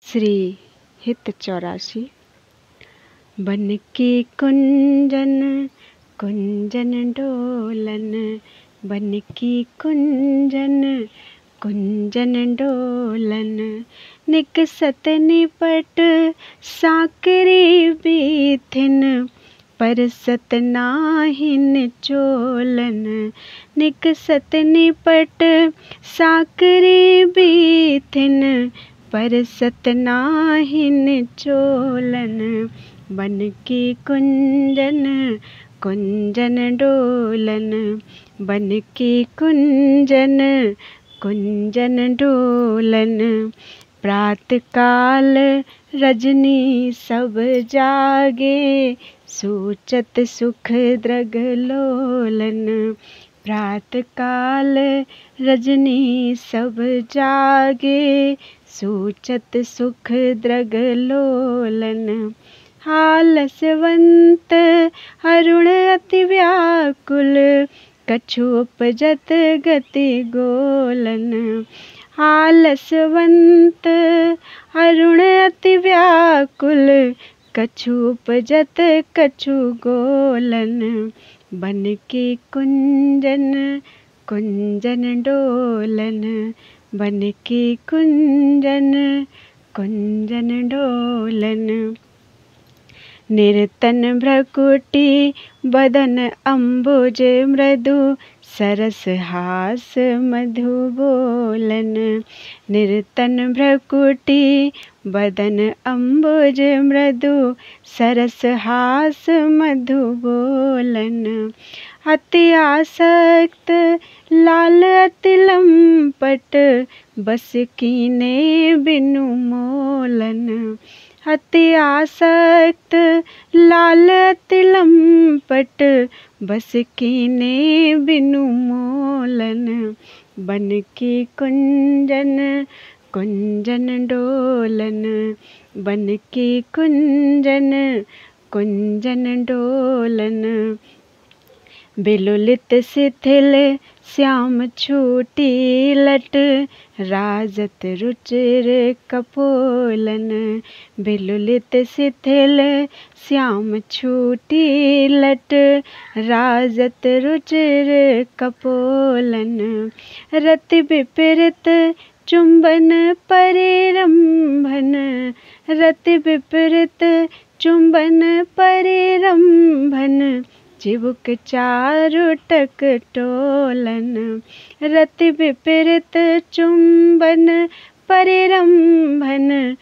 श्री हित 84। बन के कुंजन कुंजन डोलन, बन की कुंजन कुंजन डोलन, निकसत निपट साकरी बीथिन, परसत नाहिन चोलन। निकसत निपट साकरी बीथिन, परसत नाहिन चोलन। बन की कुंजन कुंजन डोलन, बन की कुंजन कुंजन डोलन। प्रात काल रजनी सब जागे, सूचत सुख द्रग लोलन। प्रात काल रजनी सब जागे, सूचत सुख द्रग लोलन। आलसवंत अरुण अति व्याकुल, कछु उपजत गति गोलन। आलसवंत अरुण अति व्याकुल, कछु उपजत कछु गोलन। बन की कुंजन कुंजन डोलन, बन की कुंजन कुंजन डोलन। निर्तन भ्रकुटी बदन अम्बुज मृदु, सरस हास मधु बोलन। निर्तन भ्रकुटी बदन अम्बुज मृदु, सरस हास मधु बोलन। अति आसक्त लाल अति लंपट, बस कीने बिनु मोलन। अति आसक्त लाल अति लंपट, बस कीने बिनु मोलन। बन की कुंजन कुंजन डोलन, बन की कुंजन कुंजन डोलन। बिलुलित शिथिल श्याम छूटी लट, राजत रुचिर कपोलन। बिलुलित शिथिल श्याम छूटी लट, राजत रुचिर कपोलन। रति विपरीत चुंबन परिरंभन, रति विपरीत चुंबन परिरंभन, चिबुक चारु टक टोलन। रति विपरीत चुंबन परिरंभन,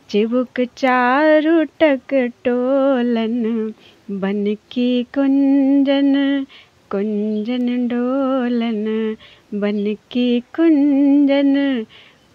चिबुक चारु टक टोलन। बन की कुंजन कुंजन डोलन, बन की कुंजन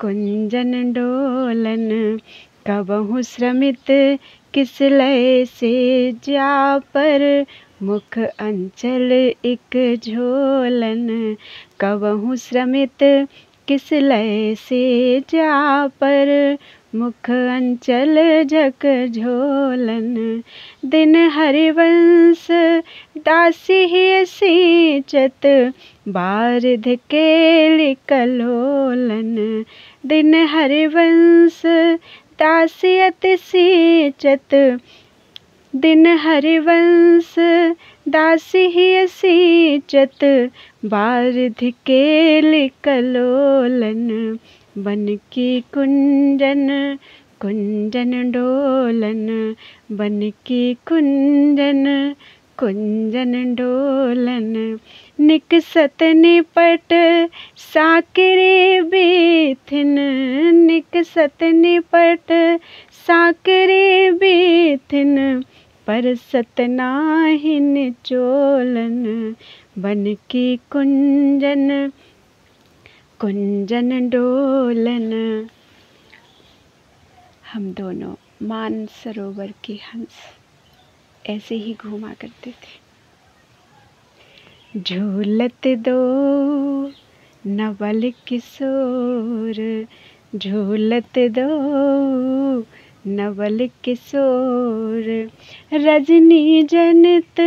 कुंजन डोलन। कबहु श्रमित किस लय से जा पर, मुख अंचल एक झोलन। कबहु श्रमित किस लय से जा पर, मुख अंचल झक झोलन। दिन हरिवंश दासी ही सींचत, बारिध केलि कलोलन। दिन हरिवंश दासी अति सींचत, दिन हरिवंश दासी ही सींचत, बारिध केलि कलोलन। बन की कुंजन कुंजन डोलन, बन की कुंजन कुंजन डोलन। निकसत निपट साकरी बीथिन, निकसत निपट साकरी बीथिन, परसत नाहिन चोलन। बन की कुंजन कुंजन डोलन। हम दोनों मानसरोवर के हंस ऐसे ही घूमा करते थे। झूलत दो नवल किशोर, झूलत दो नवल किशोर। रजनी जनित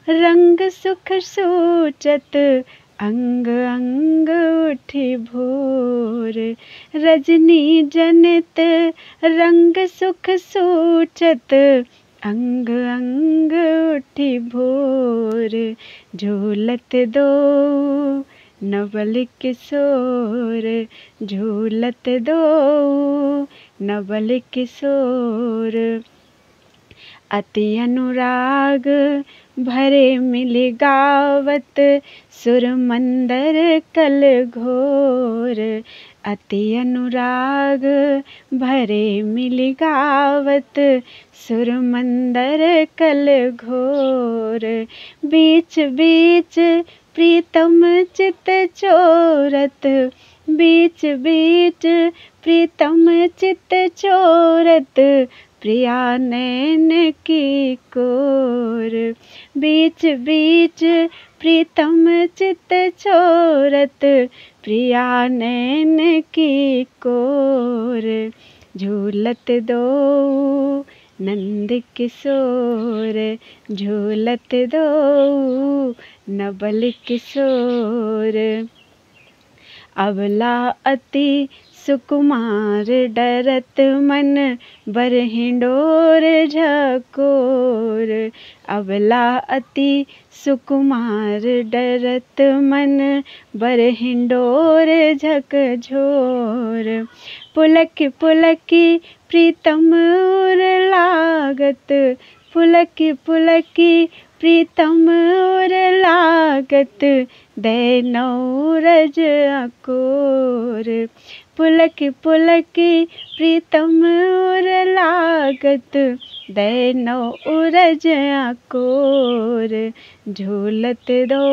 रंग सुख सूचत, अंग अंग उठी भोर, रजनी जनित रंग सुख सूचत, अंग अंग उठी भोर, झूलत दो नवल किशोर, झूलत दो नवल किशोर। अति अनुराग भरे मिल गावत, सुर मंदर कल घोर, अति अनुराग भरे मिल गावत, सुर मंदर कल घोर। बीच बीच प्रीतम चित चोरत, बीच बीच प्रीतम चित चोरत, प्रिया नैन की कोर। बीच बीच प्रीतम चित चोरत, प्रिया नैन की कोर। झूलत दो नंद किशोर, झूलत दो नवल किशोर। अबला अति सुकुमार डरत मन, बर हिंडोर झकोर। अबला अति सुकुमार डरत मन, बर हिंडोर झकझोर। पुलक पुलकी प्रीतम उर लागत, पुलक पुलकी प्रीतम उर लागत, दैनौ रज अकोर। पुलक पुलकी प्रीतम उर लागत, दैनौ उरज अकोर। झूलत दो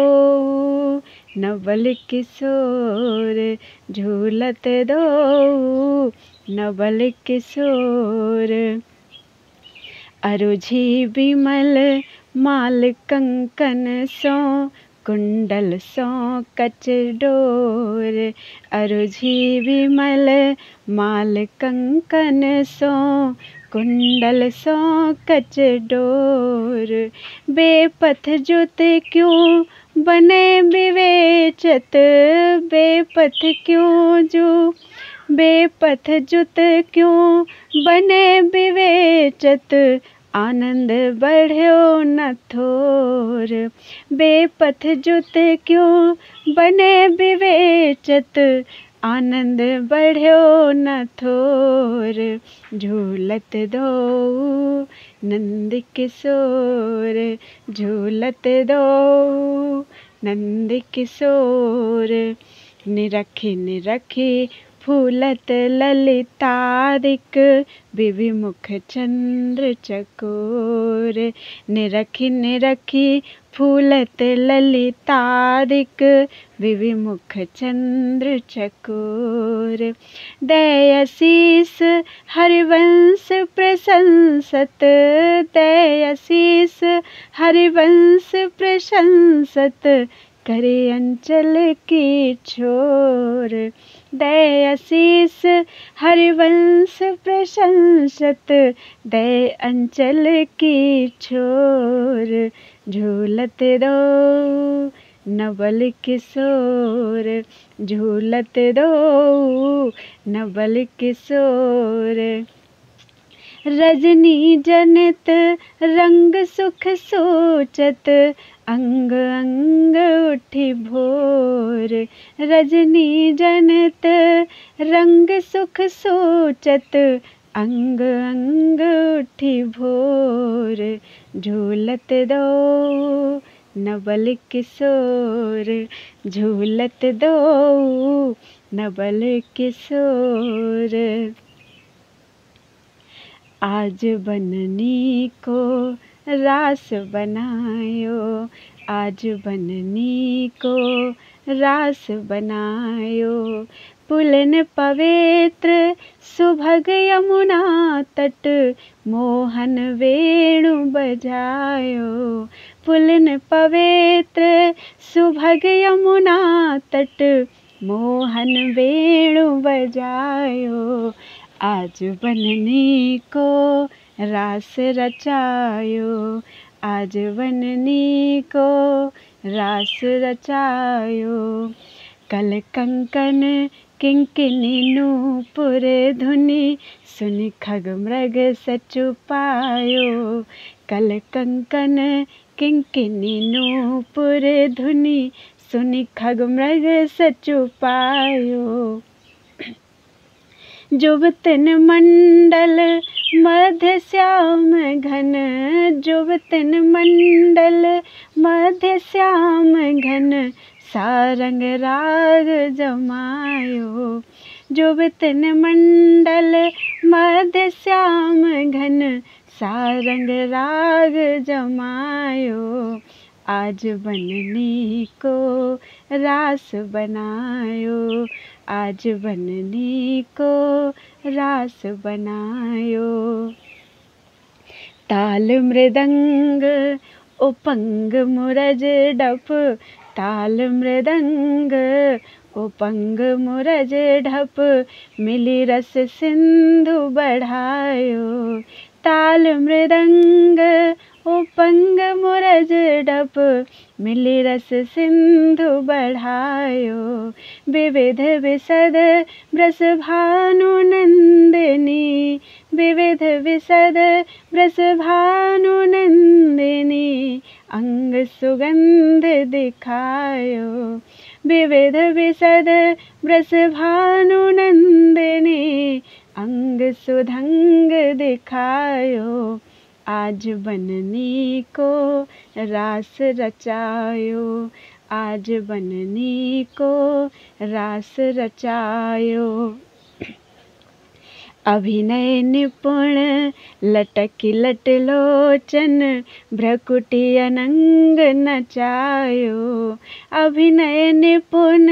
नवल किशोर, झूलत दो नवल किशोर। अरुझि बिमल माल कंकन सो, कुंडल सो कच डोर। अरुझि बिमल माल कंकन सो, कुंडल सो कच डोर। बेपथ जुत क्यों बने विवेचत, बेपथ क्यों जो बेपथ जुत क्यों बने विवेचत, आनंद बढ़्यो न थोर। बेपथ जुत क्यों बने विवेचत, आनंद बढ़्यो न थोर। झूलत दो नंद किशोर, झूलत दो नंद किशोर। निरखी निरखी फूलत ललितादिक, विविमुख चंद्र चकोर। निरखी निरखी फूलत ललितादिक, विविमुख चंद्र चकोर। दयशीष हरिवंश प्रशंसत, दयशीष हरिवंश प्रशंसत, करे अंचल की छोर। दयशीष हरिवंश प्रशंसत, दय अंचल की छोर। झूलत दो नवल किशोर, झूलत दो नवल किशोर। रजनी जनित रंग सुख सूचत, अंग अंग उठी भोर। रजनी जनित रंग सुख सूचत, अंग अंग उठी भोर। झूलत दो नवल किशोर, झूलत दो नवल किशोर। आज बननी को रास बनायो, आज बननी को रास बनायो। पुलन पवित्र सुभग यमुना तट, मोहन वेणु बजायो। पुलन पवित्र सुभग यमुना तट, मोहन वेणु बजायो। आज बननी को रास रचायो, आज बननी को रास रचायो। कल कंकन किंकिनी नूपुर धुनि, सुनि खग मृग सचु पायो। कल कंकन किंकिनी नूपुर धुनि, सुनि खग मृग सचु पायो। जुबतिन मंडल मध्य श्याम घन, जुबतिन मंडल मध्य श्याम घन, सारंग राग जमायो। जुबतिन मंडल मध्य श्याम घन, सारंग राग जमायो। आज बननी को रास बनायो, आज बननी को रास बनायो। ताल मृदंग उपंग मुरज डप, ताल मृदंग उपंग मुरज ढप, मिली रस सिंधु बढ़ायो। ताल मृदंग उपंग मुरज डप, मिली रस सिंधु बढ़ायो। विविध विशद ब्रस भानु नंदिनी, विविध विशद ब्रस भानु नंदिनी, अंग सुगंध दिखायो। विविध विशद ब्रस भानु नंदिनी, अंग सुधंग दिखायो। आज बननी को रास रचायो, आज बननी को रास रचायो। अभिनय निपुण लटकी लट लोचन, भ्रकुटी अनंग नचायो। अभिनय निपुण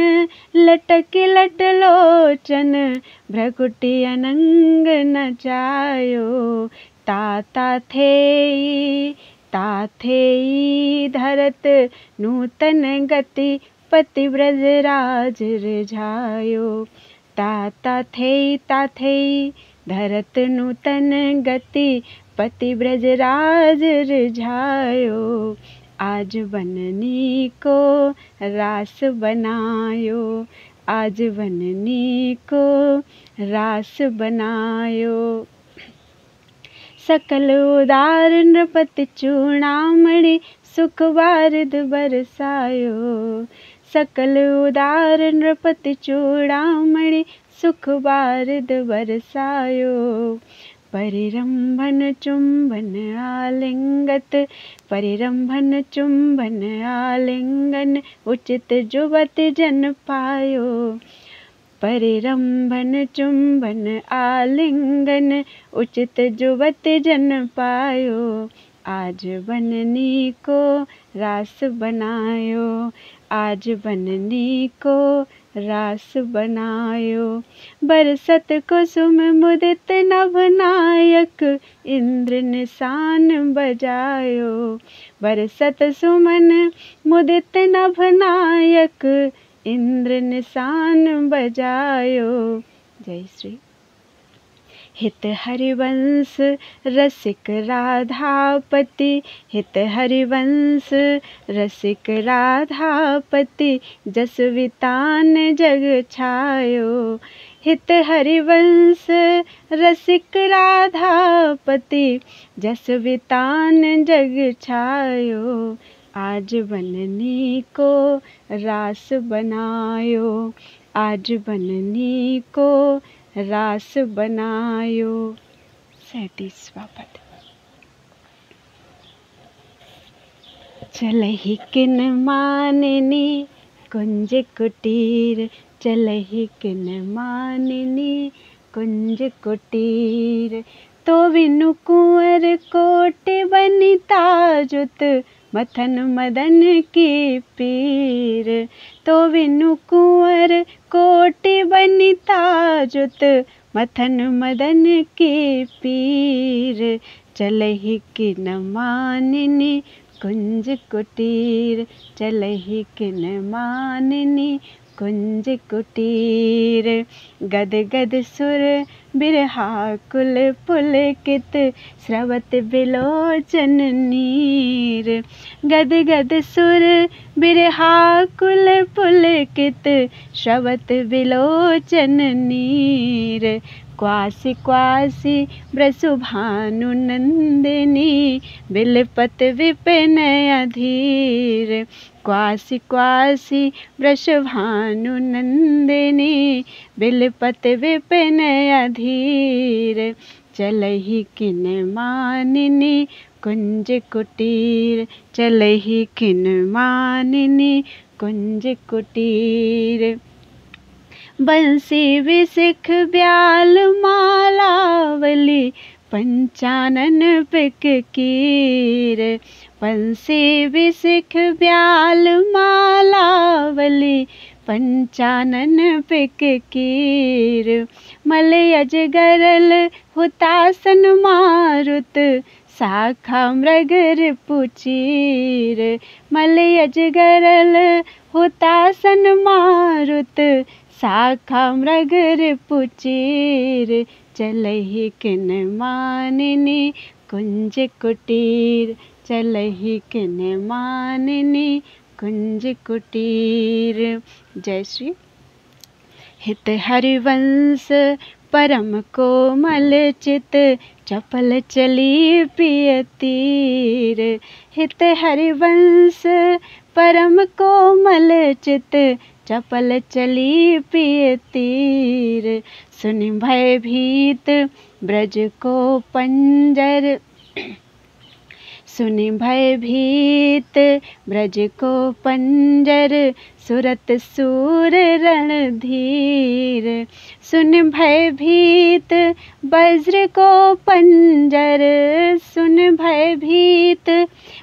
लटकी लट लोचन, भ्रकुटी अनंग नचायो। ताता थेई धरत नूतन गति, पति ब्रजराज रिझायो। ताता थेई धरत नूतन गति, पति ब्रजराज रिझायो। आज बननी को रास बनायो, आज बननी को रास बनायो। सकल उदार नृपति चूड़ामणि, सुख बारिद बरसायो। सकल उदार नृपति चूड़ामणि, सुख बारिद बरसायो। परिरंभन चुंबन आलिंगत, परिरंभन चुंबन आलिंगन, उचित जुबति जन पायो। परिरंभन चुंबन आलिंगन, उचित जुबति जन पायो। आज बननी को रास बनायो, आज बननी को रास बनायो। बरसत कुसुम मुदित नभ नायक, इंद्र निशान बजायो। बरसत सुमन मुदित नभ नायक, इंद्र निशान बजायो। जय श्री। हित हरिवंश रसिक राधापति, हित हरिवंश रसिक राधापति, जस वितान जग छायो। हित हरिवंश रसिक राधापति, जस वितान जग छायो। आज बननी को रास बनायो, आज बननी को रास बनायो। 37वां पद। चलहि किन मानिनी कुंज कुटीर, चलहि किन मानिनी कुंज कुटीर। तो बिनु कुंवर कोटि बनिता जुत, मथन मदन की पीर। तो बिनु कुंवर कोटि बनिता जुत, मथन मदन की पीर। चलहि किन मानिनी कुंज कुटीर, चलहि किन मानिनी कुंज कुटीर। गद गद सुर बिरहा कुल पुलकित, स्रवत बिलोचन नीर। गद गद सुर बिरहा कुल पुलकित, स्रवत बिलोचन नीर। क्वासी क्वासी वृषभानु नंदिनी, बिलपत विपिन अधीर। क्वासी क्वासी वृषभानु नंदिनी, बिलपत विपिन अधीर। चलहि किन मानिनी कुंज कुटीर, चलहि किन मानिनी कुंज कुटीर। बंसी विसिख ब्याल मालावली, पंचानन पिककीर। बंसी विसिख ब्याल मालावली, पंचानन पिककीर। मलयज गरल हुतासन मारुत, शाखा मृग रिपुचीर। मलयज गरल हुतासन मारुत, शाखा मृग रिपुचीर। चलहि किन मानिनी कुंज कुटीर, चलहि किन मानिनी कुंज कुटीर। जय श्री। हित हरिवंश परम कोमल चित, चपल चली पिय तीर। हित हरिवंश परम कोमल चित, चपल चली पिय तीर। सुनि भयभीत ब्रज को पंजर, सुनि भयभीत ब्रज को पंजर, सुरत सूर रणधीर। सुन भयभीत वज्र को पंजर, सुन भयभीत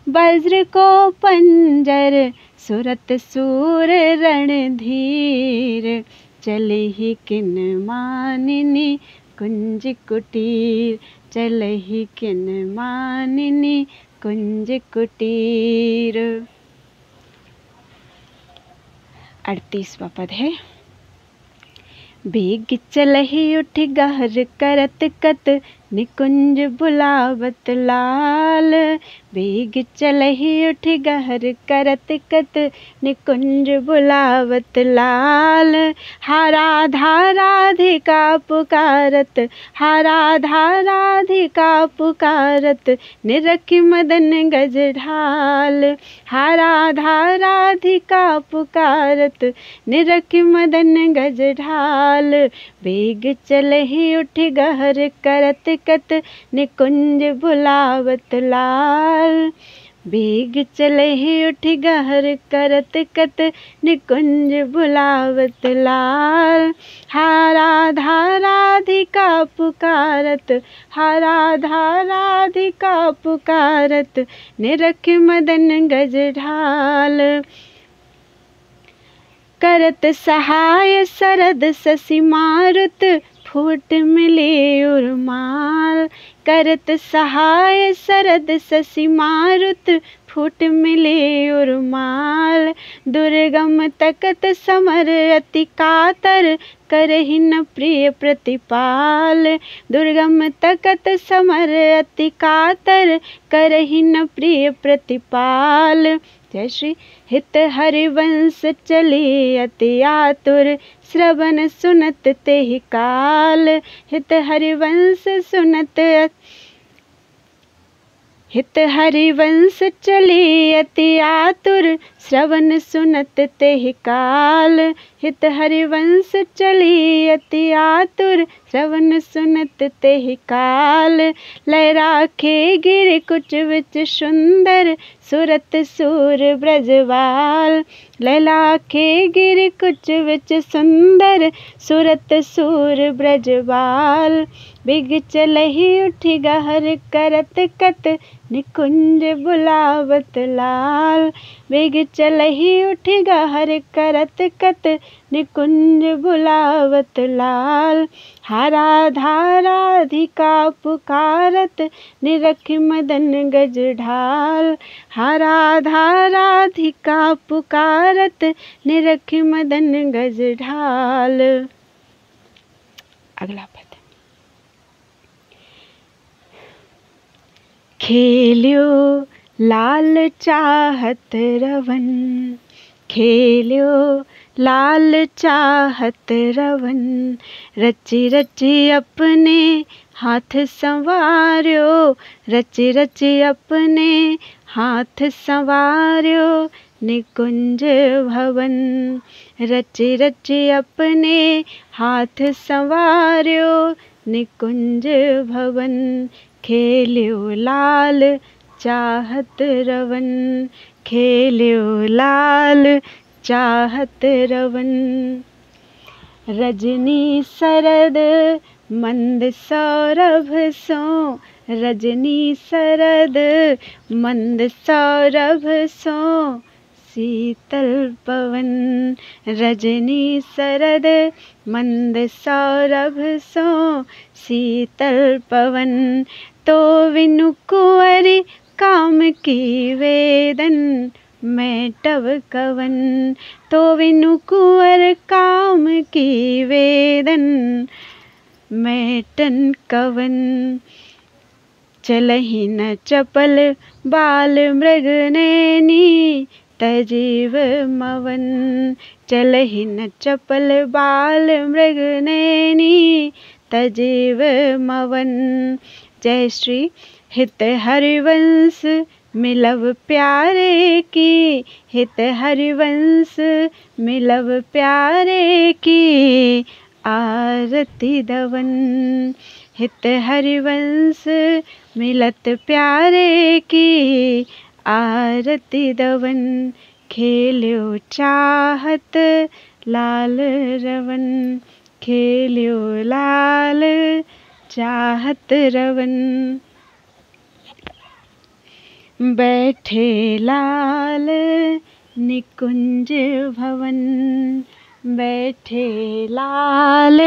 वज्र को पंजर, सुरत सूर रणधीर। चलहि किन मानिनी कुंज कुटीर, चलहि किन मानिनी कुंज कुटीर। 38वां पद है। बेग चलहि उठ गहर करत कत, निकुंज बुलावत लाल। बेग चलहि उठ गहर करत कत, निकुंज बुलावत लाल। हा राधा राधिका पुकारत, हा राधा राधिका पुकारत, निरखि मदन गज ढाल। हा राधा राधिका पुकारत, निरखि मदन गज ढाल। बेग चलहि उठ गहर करत कत, निकुंज बुलावत लाल। बेग चलहि उठ गहर करत कत, निकुंज बुलावत लाल। हा राधा राधिका पुकारत, हा राधा राधिका पुकारत, निरखि मदन गज ढाल। करत सहाय सरद शशि मारुत, फूट मिले उर्माल। करत सहाय सरद शशि मारुत, फूट मिले उर्माल। दुर्गम तकत समर अति कातर, करहि न प्रिय प्रतिपाल। दुर्गम तकत समर अति कातर, करहि न प्रिय प्रतिपाल। जय श्री। हित हरिवंश चले अति आतुर, श्रवण सुनत तेहि काल। हित हरिवंश सुनत, हित हरिवंश चले अति आतुर, श्रवण सुनत तेहि काल। हित हरिवंश चले अति आतुर, श्रवण सुनत तेहि काल। लय राखे गिर कुच विच सुंदर, सुरत सूर ब्रजवाल। लय राखे गिर कुच विच सुंदर, सुरत सूर ब्रजवाल। बिग चलहि उठ गहर करत कत, निकुंज बुलावत लाल, बेग चलहि उठ गहर करत कत, निकुंज बुलावत लाल। राधिका पुकारत, निरख मदन गज ढाल। राधिका पुकारत, निरख मदन गज ढाल। अगला पद। खेल्यो लाल चाहत रवन, खेल्यो लाल चाहत रवन। रची रची अपने हाथ संवार्यो, रची रची अपने हाथ संवार्यो, निकुंज भवन। रची रची अपने हाथ संवार्यो, निकुंज भवन। खेल्यो लाल चाहत रवन, खेल्यो लाल चाहत रवन। रजनी शरद मंद सौरभ सो, रजनी शरद मंद सौरभ सो, शीतल पवन। रजनी शरद मंद सौरभ सो, शीतल पवन। तो विनु कुंवरि काम की वेदन, मैं तब कवन। तो विनु कुंवर काम की वेदन, मैं तन कवन। चलहि न चपल बाल मृग नैनी, तजीव मवन। चलहि न चपल बाल मृग नैनी, तजीव मवन। जय श्री हित हरिवंश मिलव प्यारे की, हित हरिवंश मिलव प्यारे की, आरती दवन। हित हरिवंश मिलत प्यारे की, आरती दवन। खेल्यो चाहत लाल रवन, खेल्यो लाल चाहत रवन। बैठे लाल निकुंज भवन, बैठे लाल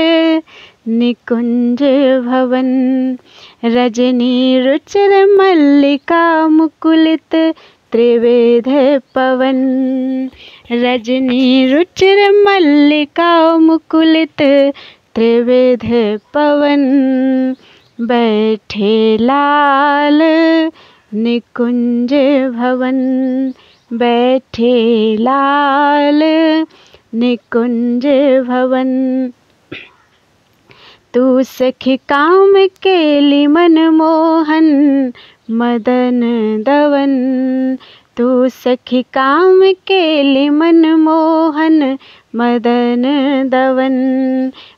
निकुंज भवन। रजनी रुचिर मल्लिका मुकुलित, त्रिविध पवन। रजनी रुचिर मल्लिका मुकुलित, त्रिविध पवन। बैठे लाल निकुंज भवन, बैठे लाल निकुंज भवन। तू सखी काम केली मनमोहन, मदन दवन। तू सखी काम केली मनमोहन, मदन दवन।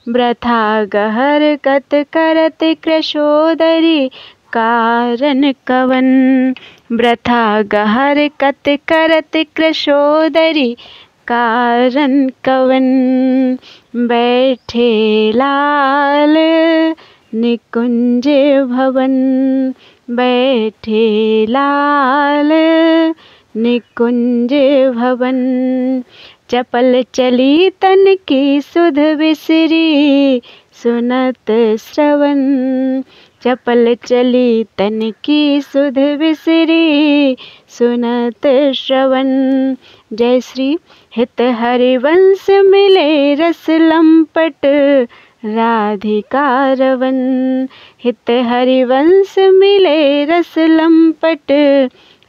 वृथा गहर कत करत कृशोदरी, कारण कवन। वृथा गहर कत करत कृशोदरी, कारण कवन। बैठे लाल निकुंज भवन, बैठे लाल निकुंज भवन। चपल चली तन की सुध बिसरी, सुनत श्रवण। चपल चली तन की सुध बिसरी, सुनत श्रवण। जय श्री हित हरिवंश मिले रस लंपट, राधिका रवन। हित हरिवंश मिले रस लंपट,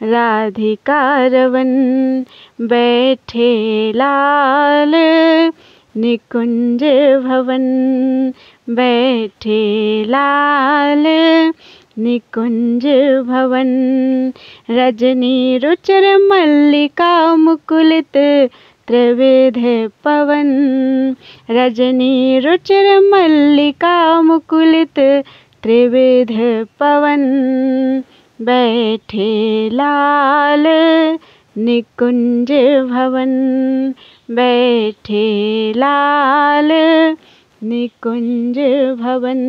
राधिका रवन। बैठे लाल निकुंज भवन, बैठे लाल निकुंज भवन। रजनी रुचिर मल्लिका मुकुलित, त्रिविध पवन। रजनी रुचिर मल्लिका मुकुलित, त्रिविध पवन। बैठे लाल निकुंज भवन, बैठे लाल निकुंज भवन।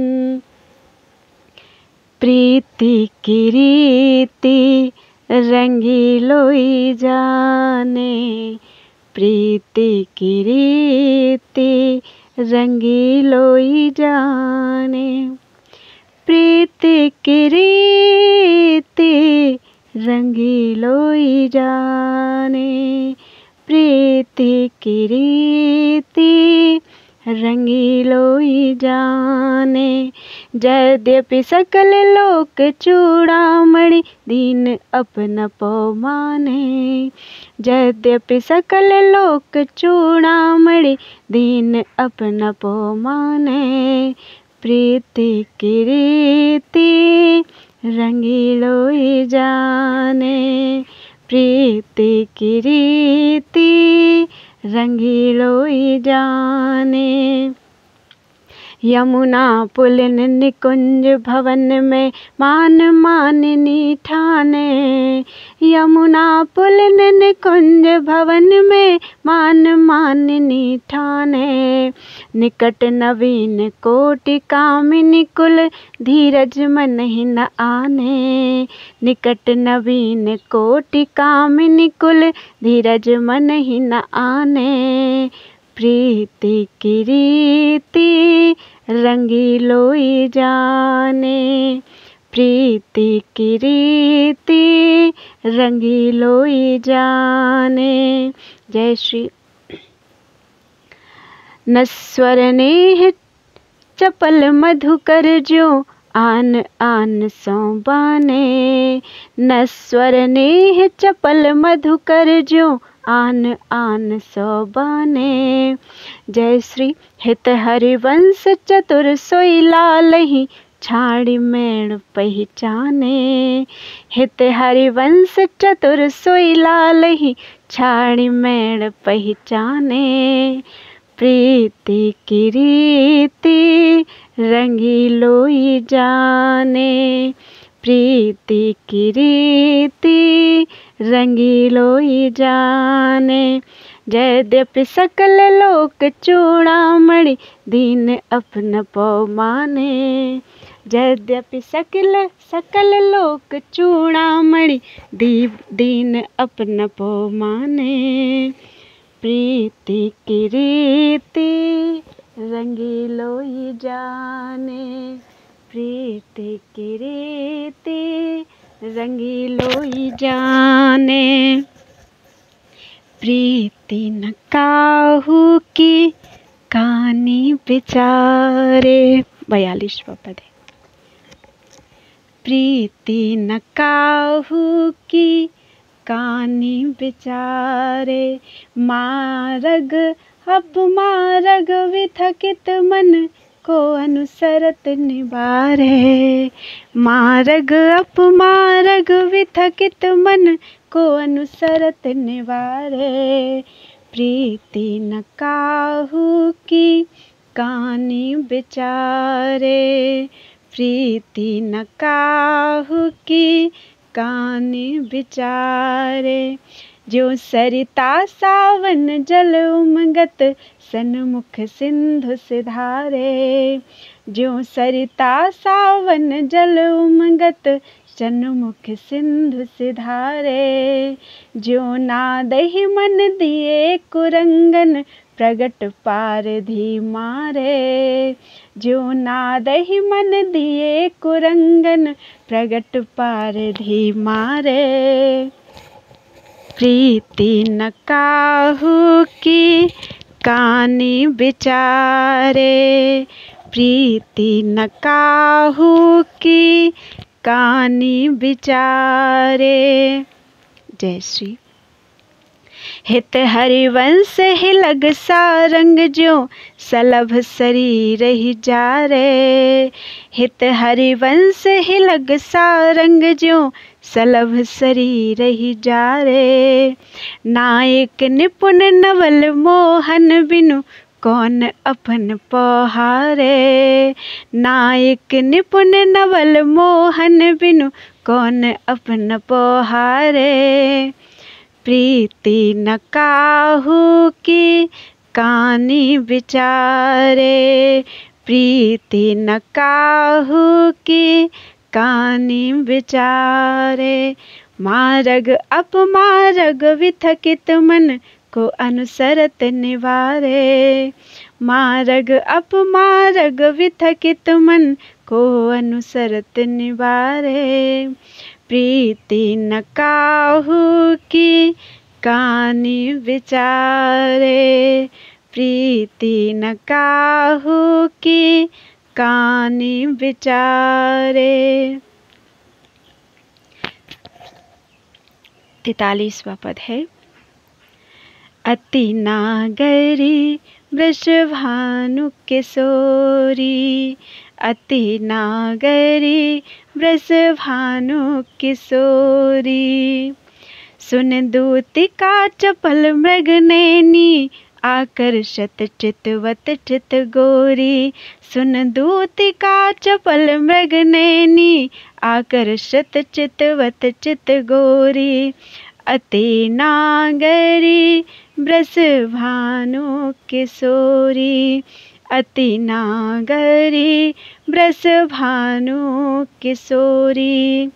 प्रीति की रीति रंगीलोई जाने, प्रीति की रीति रंगीलोई जाने, प्रीति की रीति रंगीलोई जाने, प्रीति की रीति रंगीलोई जाने। यद्यपि सकल लोक चूड़ामणि दीन अपन पवमाने, यद्यपि सकल लोक चूड़ामणि दीन अपन पवमाने, प्रीति की रीति रंगीलोई जाने, प्रीति की रीति रंगीलोई जाने। यमुना पुलिन निकुंज भवन में मान मानिनी ठाने, यमुना पुलिन निकुंज भवन में मान मानिनी ठाने, निकट नवीन कोटि कामिनी कुल धीरज मन ही न आने, निकट नवीन कोटि कामिनी कुल धीरज मन ही न आने, प्रीति की रीति रंगीलोई जाने, प्रीति की रीति रंगीलोई जाने। जय श्री। नस्वर नेह चपल मधुकर जो आन आन सौ बाने, नस्वर नेह चपल मधुकर जो आन आन सौ बाने। जय श्री। हित हरिवंश चतुर सोई लालहि छाड़ी मैण पहचाने, हित हरिवंश चतुर सोई लालहि छाड़ी मैण पहचाने, प्रीति की रीति रंगीलोई जाने, प्रीति की रीति रंगीलोई जाने। यद्यपि सकल लोक चूड़ामणि दीन अपन पवमाने, यद्यपि सकल लोक चूड़ामणि दीन अपन पवमाने, प्रीति की रीति रंगीलोई जाने, प्रीति की रीति रंगीलोई जाने। प्रीति न काहू की कानी बिचारे, 42वां पद है। प्रीति न काहू की कानी बिचारे, मारग अपमारग विथकित मन को अनुसरत निवारे, मारग अपमारग विथकित मन को अनुसरत निवारे, प्रीति न काहू की कानी बिचारे, प्रीति न काहू की कानी बिचारे। जो सरिता सावन जल उमगत सन्मुख सिंधु सिधारे, जो सरिता सावन जल उमगत सन्मुख सिंधु सिधारे, जो नादहि मन दिए कुरंगन प्रगट पारधी मारे, जो नादहि मन दिए कुरंगन प्रगट पारधी मारे, प्रीति न काहू की कानी बिचारे, प्रीति न काहू की कानी बिचारे। जय श्री। हित हरिवंश हिलग सारंग जो सलभ शरीर ही जारे, हित हरिवंश हिलग सारंग जो सलभ शरीर ही जारे, नायक निपुण नवल मोहन बिनु कौन अपन पहारे, नायक निपुण नवल मोहन बिनु कौन अपन पहारे, प्रीति न काहू की कानी बिचारे, प्रीति न काहू की कानि विचारे। मार्ग अपमार्ग विथकित मन को अनुसरत निवारे। मार्ग अपमार्ग विथकित मन को अनुसरत निवारे। प्रीति न काहू की कानि विचारे। प्रीति न काहू की कानि विचारे। 43वां पद है। अति नागरी वृषभानु किशोरी। अति नागरी वृषभानु किशोरी। सुन दूतिका चपल मृगनयनी आकर्षत चितवत चित गोरी। सुन दूतिका चपल मृगनयनी आकर्षत चितवत चित गोरी। अति नागरी वृषभानु किशोरी। अति नागरी वृषभानु किशोरी।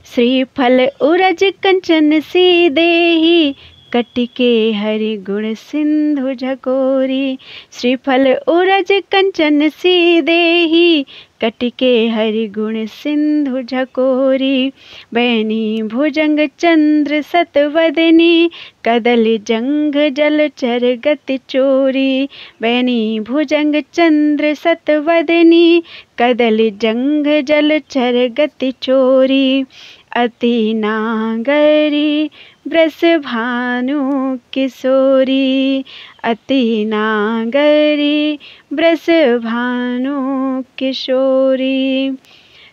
श्रीफल उरज कंचन सी देही कटिके हरि गुण सिंधु झकोरी। श्रीफल उरज कंचन सी देही कटिके हरि गुण सिंधु झकोरी। बैनी भुजंग चंद्र सतवदनी कदल जंग जलचर गति चोरी। बैनी भुजंग चंद्र सतवदनी कदल जंग जलचर गति चोरी। अति नागरी वृषभानु किशोरी। अति नागरी वृषभानु किशोरी।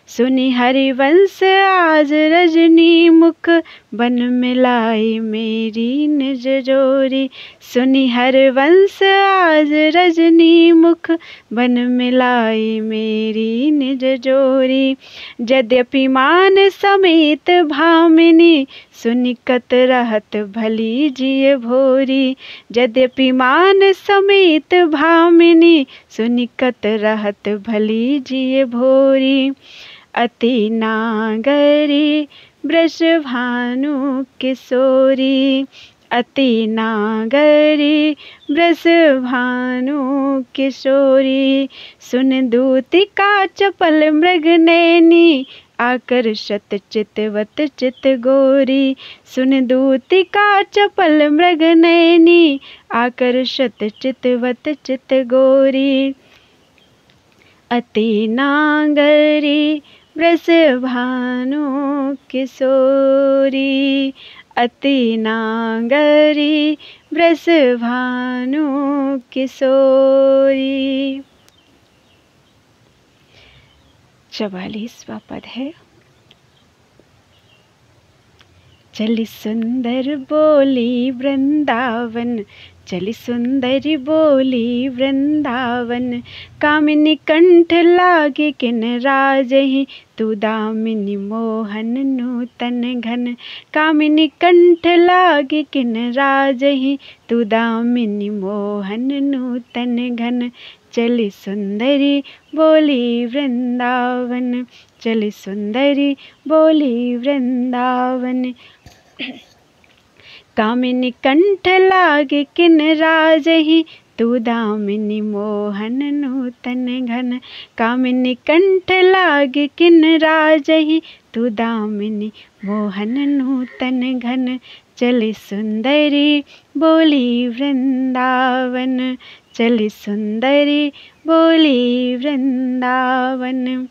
सुनि हरिवंश आज रजनी मुख बन मिलाई मेरी निज जोरी। सुनि हरिवंश आज रजनी मुख बन मिलाई मेरी निज जोरी। यद्यपि मान समेत भामिनी सुनिकत रहत भली जिय भोरी। यद्यपि मान समेत भामिनी सुनिकत रहत भली जिय भोरी। अति नागरी वृषभानु किशोरी। अति नागरी वृषभानु किशोरी। सुन दूतिका चपल मृगनयनी आकर्षत चितवत चित गोरी। सुन दूतिका चपल मृगनयनी आकर्षत चितवत चित गोरी। अति नागरी वृषभानु किशोरी। अति नागरी वृषभानु किशोरी। 44वां पद है। चली सुंदर बोली वृंदावन। चली सुंदरी बोली वृंदावन। कामिनी कंठ लागे किन राजहि तू दामिनी मोहन नूतन घन। कामिनी कंठ लागे किन राजहि तू दामिनी मोहन नूतन घन। चली सुंदरी बोली वृंदावन। चली सुंदरी बोली वृंदावन। कामिनी कंठ लागे किन राजहि तू दामिनी मोहन नूतन घन। कामिनी कंठ लागे किन राजहि तू दामिनी मोहन नूतन घन। चली सुंदरी बोली वृंदावन। चली सुंदरी बोली वृंदावन।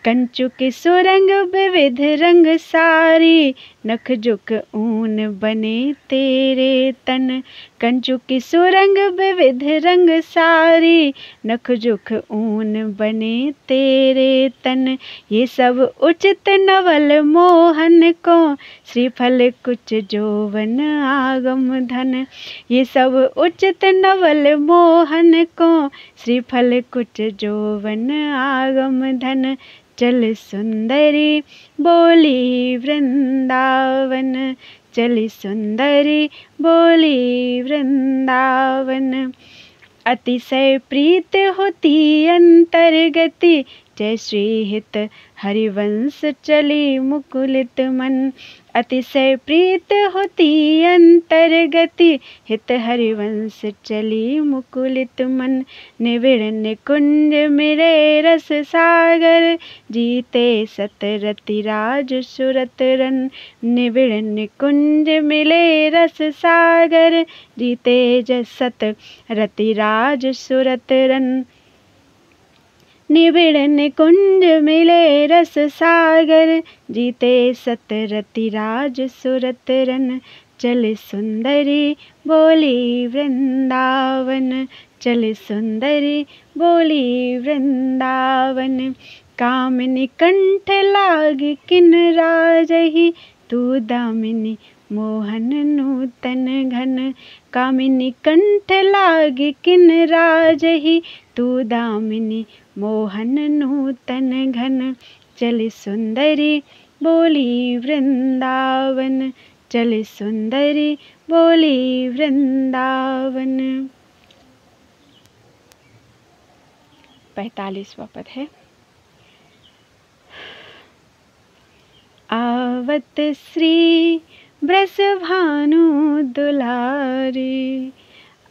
कंचु की सुरंग विविध रंग सारी नख जुक ऊन बने तेरे तन। कंचु की सुरंग विविध रंग सारी नख जुक ऊन बने तेरे तन। ये सब उचित नवल मोहन को श्रीफल कुछ जोवन आगम धन। ये सब उचित नवल मोहन को श्रीफल कुछ जोवन आगम धन। चल सुंदरी बोली वृंदावन। चली सुंदरी बोली वृंदावन। अतिशय प्रीत होती अंतर्गति, जय श्री हित हरिवंश चली मुकुलित मन। अतिशय प्रीत होती अंतर्गति, हित हरिवंश चली मुकुलित मन। निविड़ निकुंज मिले रस सागर, जीते सतरति राज सुरत रन। निविड़ निकुंज मिले रस सागर, जीते सत रति राज सुरत रन। निबिड़ निकुंज मिले रस सागर, जीते सतरति राज सुरत रन। चल सुंदरी बोली वृंदावन, चल सुंदरी बोली वृंदावन। कामिनी कंठ लाग किन राजहि, तू दामिनी मोहन नूतन घन। कामिनी कंठ लाग किन राजहि, तू दामिनी मोहन नूतन घन। चल सुंदरी बोली वृंदावन, चल सुंदरी बोली वृंदावन। 45वां पद है। आवत श्री ब्रस भानु दुलारी,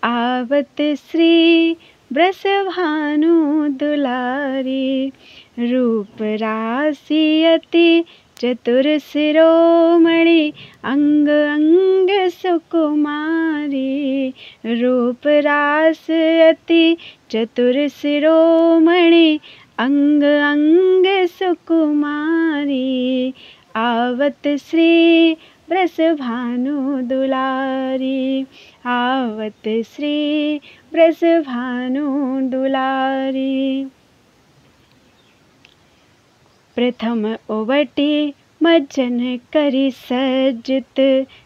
आवत श्री ब्रस भानु दुलारी। रूप राशि अति चतुर शिरोमणि, अंग अंग सुकुमारी। रूप रास अति चतुर शिरोमणि, अंग अंग सुकुमारी। आवत श्री ब्रस भानु दुलारी, आवत श्री ब्रस भानु दुलारी। प्रथम ओवटी मज्जन करि सज्जित,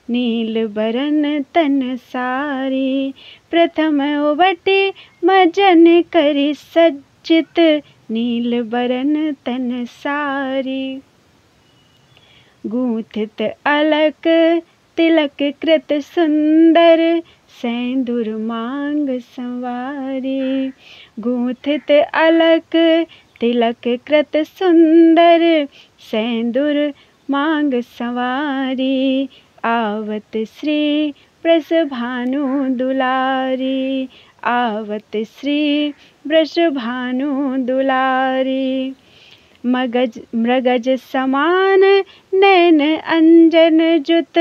नील बरन तन सारी। प्रथम ओवटी मज्जन करि सज्जित, नील बरन तन सारी। गूंथित अलक तिलक कृत सुंदर, सेंदूर मांग संवारी। गूंथित अलक तिलक कृत सुंदर, सेंदूर मांग संवारी। आवत श्री ब्रस भानु दुलारी, आवत श्री ब्रस भानु दुलारी। मृगज समान नैन अंजन जुत,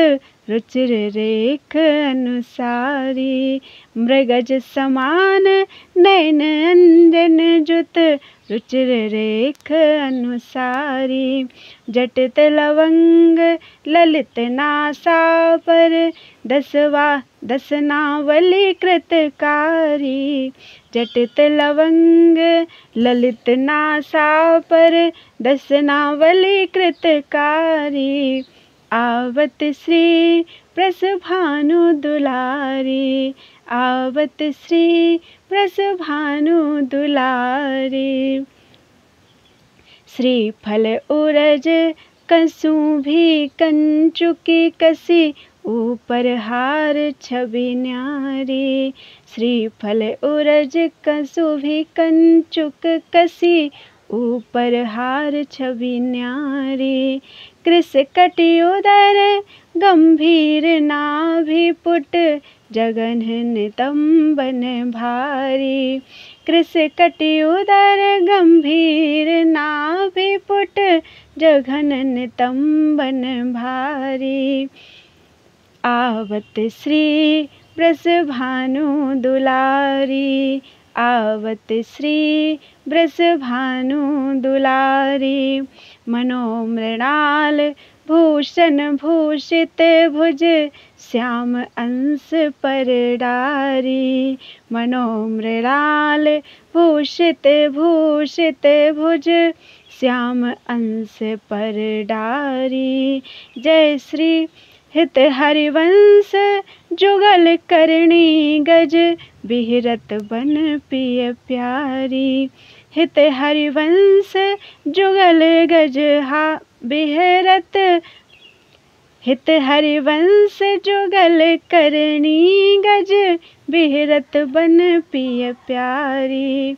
रुचिर रेख अनुसारी। मृगज समान नैन अंजन जुत, रुचिर रेख अनुसारी। जटित लवंग ललित नासा पर, दसनावली कृतकारी। जटित लवंग ललित नासा पर, दसनावली कृतकारी। आवत श्री ब्रस भानु दुलारी, आवत श्री ब्रस भानु दुलारी। श्रीफल उरज कसु भी कंचुकी कसी, ऊपर हार छवि न्यारी। श्रीफल उरज कसु भी कंचुक कसी, ऊपर हार छवि न्यारी। कृस कटि उदर गंभीर नाभि पुट, जगन नितंबन भारी। कृस कटि उदर गंभीर नाभि पुट, जघन नितंबन भारी। आवत श्री ब्रस भानु दुलारी, आवत श्री ब्रस भानु दुलारी। मनोमृणाल भूषण भूषित भुज, श्याम अंश पर डारी। मनोमृणाल भूषित भूषित भुज, श्याम अंश पर डारी। जय श्री हित हरिवंश जुगल करणी गज, बिहरत बन पिय प्यारी। हित हरिवंश जुगल गज हा बिहरत, हित हरिवंश जुगल करणी गज बिहरत बन पिय प्यारी।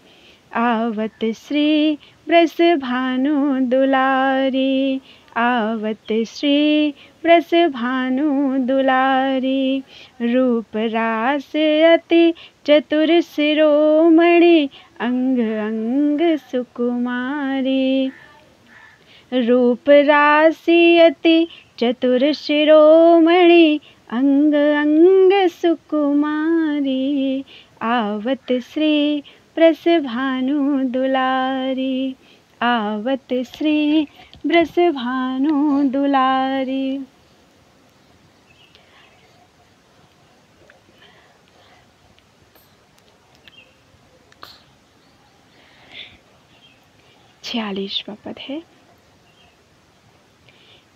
आवत श्री ब्रस भानु दुलारी, आवत श्री ब्रस भानु दुलारी। रूप रास अति चतुर शिरोमणि, अंग अंग सुकुमारी। रूप राशि अति चतुर शिरोमणि, अंग अंग सुकुमारी। आवत श्री ब्रस भानु दुलारी, आवत श्री ब्रस भानु दुलारी। 46वां पद है।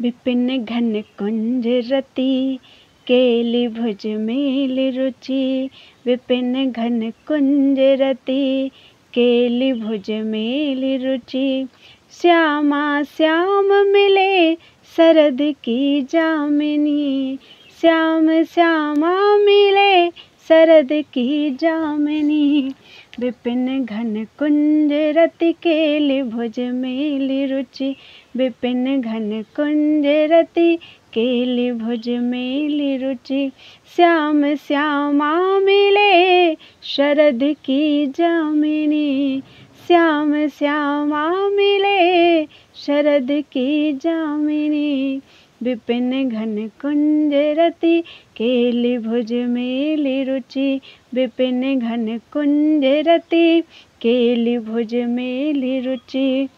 विपिन घन कुंज रति, केली भुज मेल रुचि। विपिन घन कुंज रति, केली भुज मेल रुचि। श्यामा श्याम मिले शरद की जामिनी, श्याम श्यामा मिले शरद की जामिनी। विपिन घन कुंज रति, केली भुज मेल रुचि। विपिन घन कुंज रति, केली भुज मेल रुचि। श्याम श्यामा मिले शरद की जामिनी, श्याम श्यामा मिले शरद की जामिनी। विपिन घन कुंज रति, केली भुज मेल रुचि। विपिन घन कुंज रति, केली भुज मेल रुचि।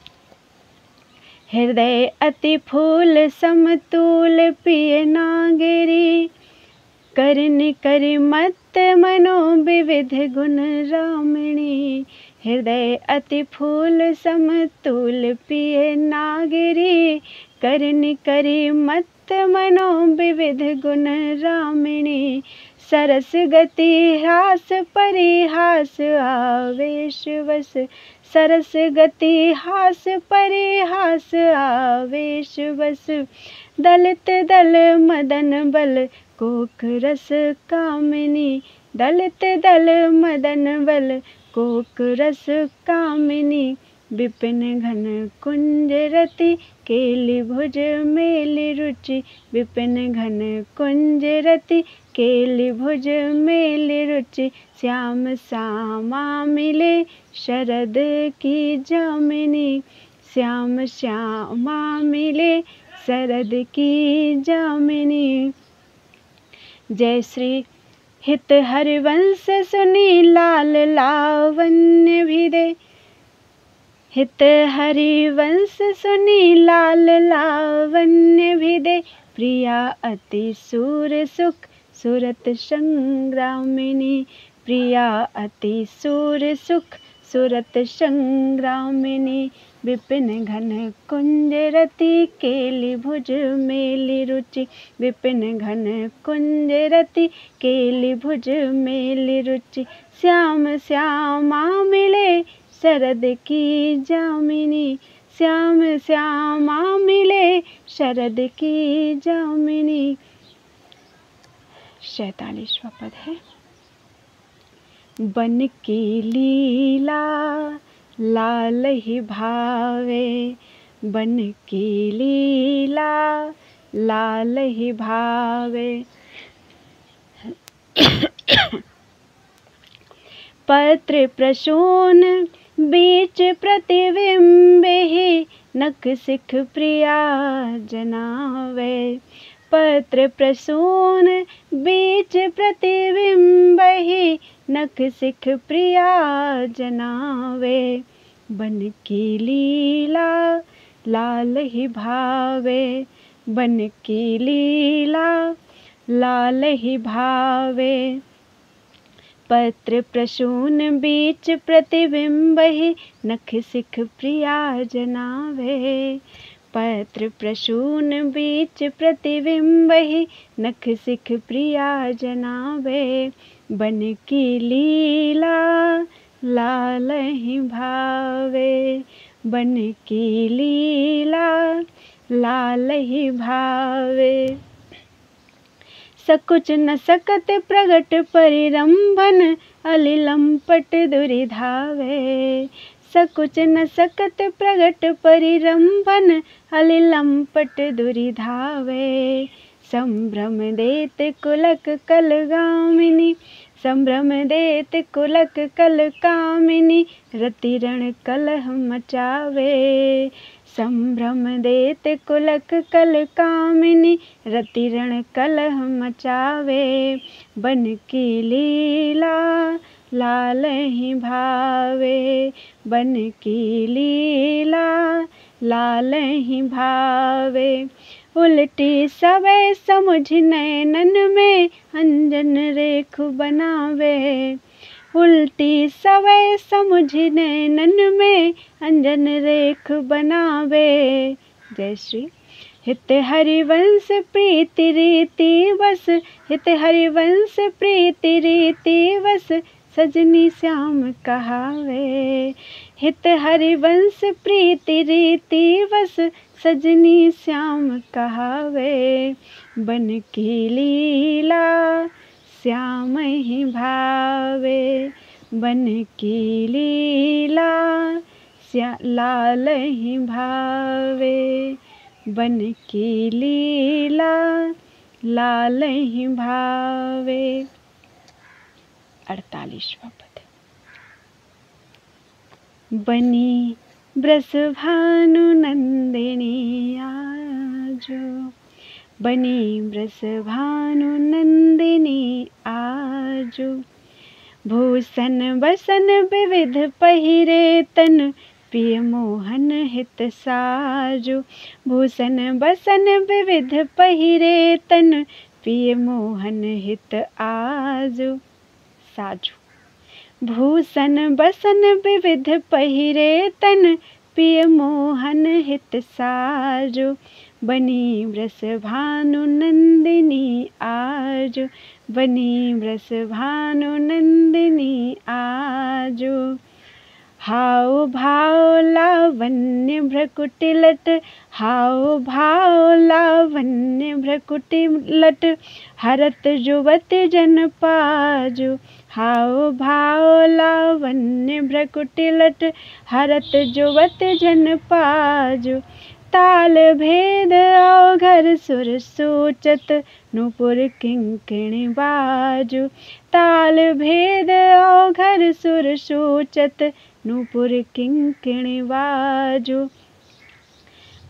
हृदय अति फूल समतूल पिय नागिरी, करनि करि मत्त मनो विविध गुण रामिणी। हृदय अति फूल समतूल पिय नागिरी, करनि करि मत्त मनो विविध गुण रामिणी। सरस गति हास परिहास आवेश वस, सरस गति हास परिहास आवेश वस। दलित दल मदन बल कोक रस कामिनी, दलित दल मदन बल कोक रस कामिनी। विपिन घन कुंज रति, केली भुज मेल रुचि। विपिन घन कुंज रति, केली भुज मेल रुचि। श्याम श्यामा मिले शरद की जामिनी, श्याम श्यामा मिले शरद की जामिनी। जय श्री हित हरिवंश सुनी लाल लावण्य भिदे, हित हरिवंश सुनी लाल लावण्य भिदे। प्रिया अति सूर सुख सुरत संग्रामिनी, प्रिया अति सूर सुख सुरत संग्रामिनी। विपिन घन कुंज रति, केली भुज मेल रुचि। विपिन घन कुंज रति, केली भुज मेल रुचि। श्याम श्यामा मिले शरद की जामिनी, श्याम श्यामा मिले शरद की जामिनी। 47वां पद है। बन की लीला लाल ही भावे, बन की लीला लाल ही भावे। पत्र प्रसून बीच प्रतिबिंब ही, नख सिख प्रिया जनावे। पत्र प्रसून बीच प्रतिबिंब ही, नख सिख प्रिया जनावे। बन की लीला लाल ही भावे, बन की लीला लाल ही भावे। पत्र प्रसून बीच प्रतिबिंब ही, नख सिख प्रिया जनावे। पत्र प्रसून बीच प्रतिबिंब ही, नख सिख प्रिया जनावे। बन की लीला लाल ही भावे, बन की लीला लाल ही भावे। सकुच न सकत प्रगट परिरंभन, अलिलंपट दुरिधावे। सकुच न सकत प्रगट परिरंभन, अलिलंपट दुरिधावे। संभ्रम देत कुलक कलगामिनी, संभ्रम देत कुलक कल कामिनी, रति रण कलह मचावे। संभ्रम देत कुलक कल कामिनी, रति रण कलह मचावे। बन की लीला लालहि भावे, बन की लीला लालहि भावे। उल्टी सवै समुझ नैनन में, अंजन रेख बनावे। उल्टी सवै समुझ नैनन में, अंजन रेख बनावे। जय श्री। हित हरिवंश प्रीति रीति बस, हित हरिवंश प्रीति रीति बस, सजनी श्याम कहावे। हित हरिवंश प्रीति रीति बस, सजनी श्याम कहावे। बन की लीला श्याम ही भावे, बन की लीला लाल ही भावे। बन की लीला लाल ही भावे। 48वां पद। बनी ब्रसभानु नंदिनी आजो, बनी ब्रसभानु नंदिनी आजो। भूषण बसन विविध पहिरे तन, पिय मोहन हित साजो। भूषण बसन विविध पहिरे तन, पिय मोहन हित आजो साजो। भूषण बसन विविध पहिरे तन, पिय मोहन हित साजो। बनी वृषभानु नंदिनी आजो, बनी वृषभानु नंदिनी आजो। हाव भाव लावण्य भ्रकुटि लट, हाव भाव लावण्य भ्रकुटि लट, हरत जुवति जन पाजो। हाव भाव लावण्य भ्रकुटि लट, हरत जुवति जन पाजो। ताल भेद अवघर सुर सूचत, नूपुर किंकिणी बाजो। ताल भेद अवघर सुर सूचत, नूपुर किंकिणी बाजो।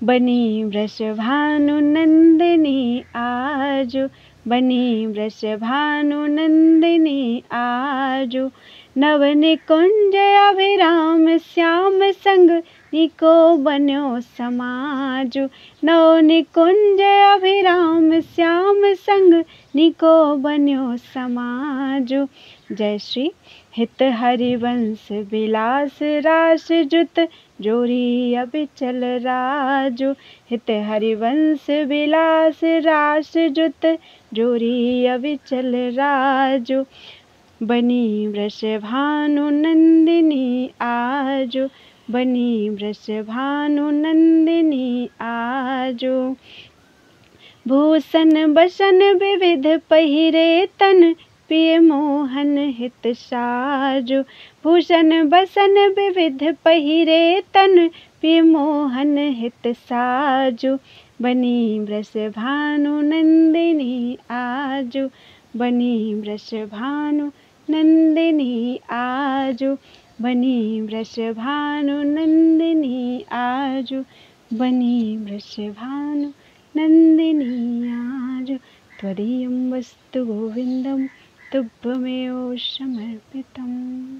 बनी वृषभानु नंदिनी आजो, बनी वृषभानु नंदिनी आजो। नव निकुंज अभिराम श्याम संग, निको बन्यो समाजो। नव निकुंज अभिराम श्याम संग, निको बन्यो समाजो। जय श्री। हित हरिवंश विलास रास जुत, जोरी अबिचल राजो। हित हरिवंश विलास रास जुत, जोरी अबिचल राजो। बनी वृषभानु नंदिनी आजो, बनी वृषभानु नंदिनी आजो। भूषण बसन विविध पहिरे तन, पिय मोहन हित साजो। भूषण बसन विविध पहिरे तन, पिय मोहन हित साजो। बनी वृषभानु नंदिनी आजो, बनी वृषभानु नंदिनी आजो। बनी वृषभानु नंदिनी आजो, बनी वृषभानु नंदिनी आजो। त्वदीयं वस्तु गोविंदं, तुभ्यमेव समर्पितम्।